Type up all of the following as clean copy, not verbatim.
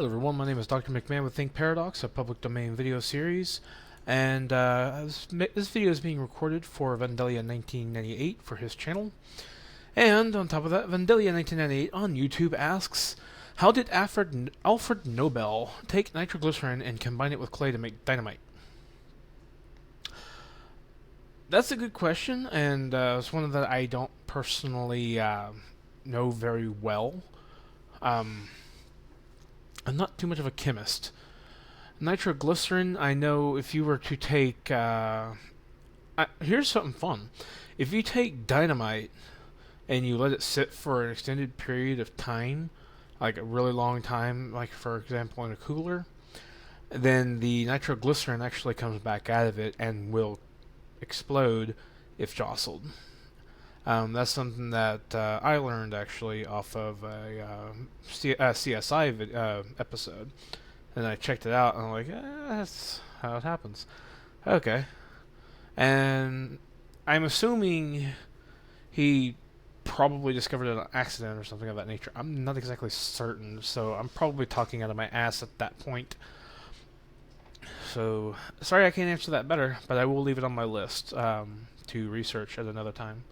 Hello everyone, my name is Dr. McMahon with Think Paradox, a public domain video series, and this video is being recorded for Vandalia1998 for his channel. And on top of that, Vandalia1998 on YouTube asks, how did Alfred Nobel take nitroglycerin and combine it with clay to make dynamite? That's a good question, and it's one that I don't personally know very well. I'm not too much of a chemist. Nitroglycerin, I know if you were to take... here's something fun. If you take dynamite and you let it sit for an extended period of time, like a really long time, like for example in a cooler, then the nitroglycerin actually comes back out of it and will explode if jostled. That's something that I learned actually off of a CSI episode, and I checked it out and I'm like, that's how it happens. Okay, and I'm assuming he probably discovered it on accident or something of that nature. I'm not exactly certain, so I'm probably talking out of my ass at that point. So sorry I can't answer that better, but I will leave it on my list to research at another time.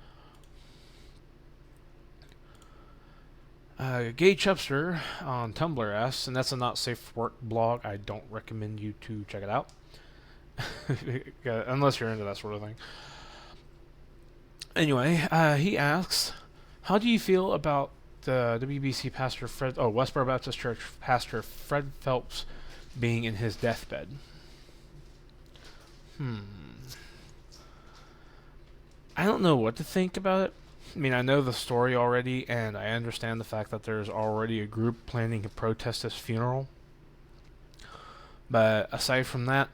Gay Chubster on Tumblr asks, and that's a not safe for work blog. I don't recommend you to check it out unless you're into that sort of thing. Anyway, he asks, how do you feel about the WBC pastor Westboro Baptist Church pastor Fred Phelps being in his deathbed? I don't know what to think about it. I mean, I know the story already, and I understand the fact that there's already a group planning to protest his funeral. But aside from that,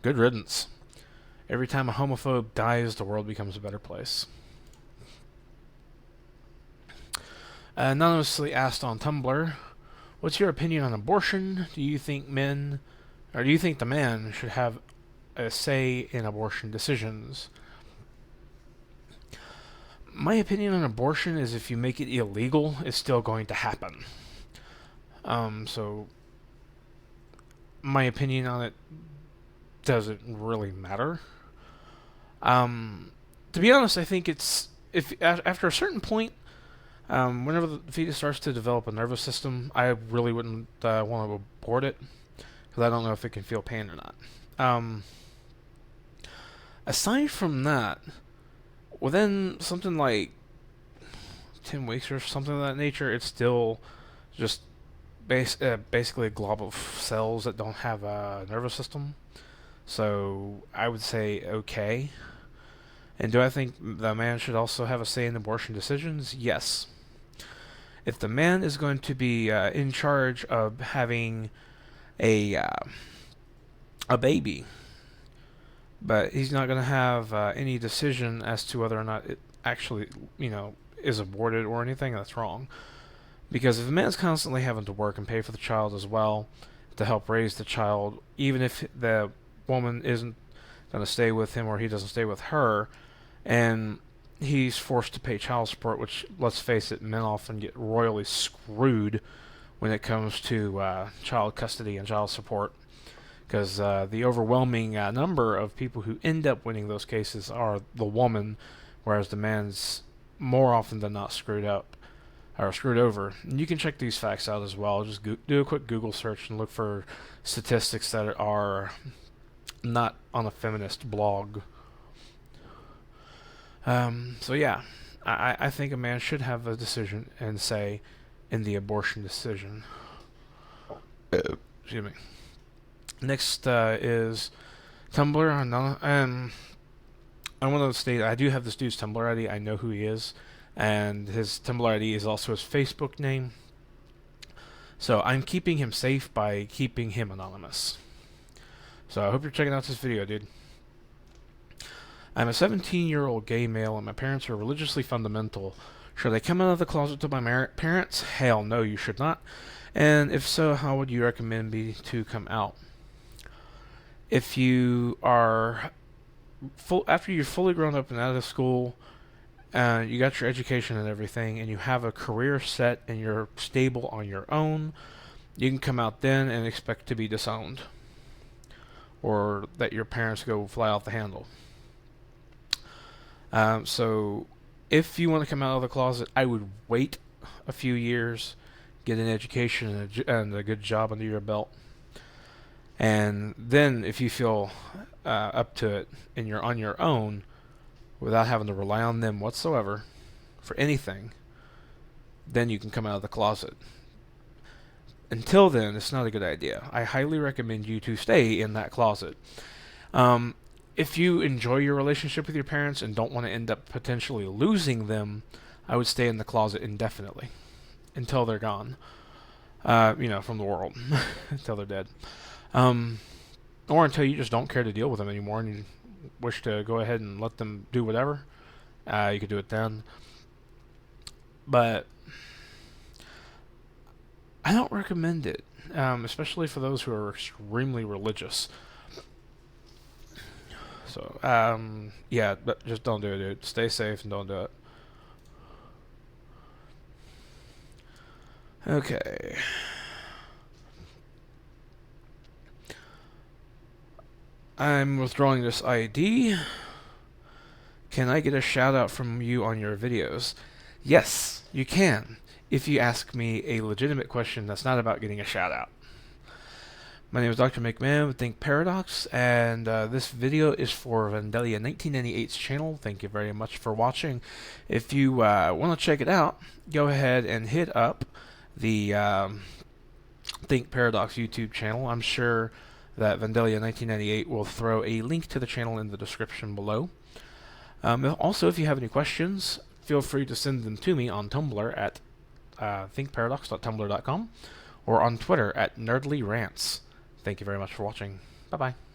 good riddance. Every time a homophobe dies, the world becomes a better place. Anonymously asked on Tumblr, what's your opinion on abortion? Do you think the man should have a say in abortion decisions? My opinion on abortion is if you make it illegal, it's still going to happen. So my opinion on it doesn't really matter. To be honest, I think it's after a certain point, whenever the fetus starts to develop a nervous system, I really wouldn't want to abort it because I don't know if it can feel pain or not. Aside from that, within something like 10 weeks or something of that nature, it's still just basically a glob of cells that don't have a nervous system. So I would say okay. And do I think the man should also have a say in abortion decisions? Yes. If the man is going to be in charge of having a baby, but he's not going to have any decision as to whether or not it actually, is aborted or anything, that's wrong. Because if a man's constantly having to work and pay for the child as well to help raise the child, even if the woman isn't going to stay with him or he doesn't stay with her, and he's forced to pay child support, which, let's face it, men often get royally screwed when it comes to child custody and child support. Because the overwhelming number of people who end up winning those cases are the woman, whereas the man's more often than not screwed up or screwed over. And you can check these facts out as well. Just do a quick Google search and look for statistics that are not on a feminist blog. So yeah, I think a man should have a decision and say in the abortion decision. Excuse me. Next is Tumblr, and I want to state I do have this dude's Tumblr ID. I know who he is, and his Tumblr ID is also his Facebook name. So I'm keeping him safe by keeping him anonymous. So I hope you're checking out this video, dude. I'm a 17-year-old gay male, and my parents are religiously fundamental. Should I come out of the closet to my parents? Hell no, you should not. And if so, how would you recommend me to come out? If you are after you're fully grown up and out of school, You got your education and everything, and you have a career set, and you're stable on your own, you can come out then and expect to be disowned, or that your parents go fly off the handle. So if you want to come out of the closet, I would wait a few years, get an education and a good job under your belt, and then if you feel up to it and you're on your own without having to rely on them whatsoever for anything, then you can come out of the closet. Until then, it's not a good idea. I highly recommend you to stay in that closet. If you enjoy your relationship with your parents and don't want to end up potentially losing them, I would stay in the closet indefinitely until they're gone. From the world until they're dead. Or until you just don't care to deal with them anymore and you wish to go ahead and let them do whatever. You could do it then. But I don't recommend it, especially for those who are extremely religious. So, yeah, but just don't do it, dude. Stay safe and don't do it. Okay. I'm withdrawing this ID. Can I get a shout out from you on your videos? Yes, you can, if you ask me a legitimate question that's not about getting a shout out. My name is Dr. McMahon with Think Paradox, and this video is for Vandalia1998's channel. Thank you very much for watching. If you want to check it out, go ahead and hit up the Think Paradox YouTube channel. I'm sure that Vandalia1998 will throw a link to the channel in the description below. Also, if you have any questions, feel free to send them to me on Tumblr at thinkparadox.tumblr.com or on Twitter at nerdlyrants. Thank you very much for watching. Bye-bye.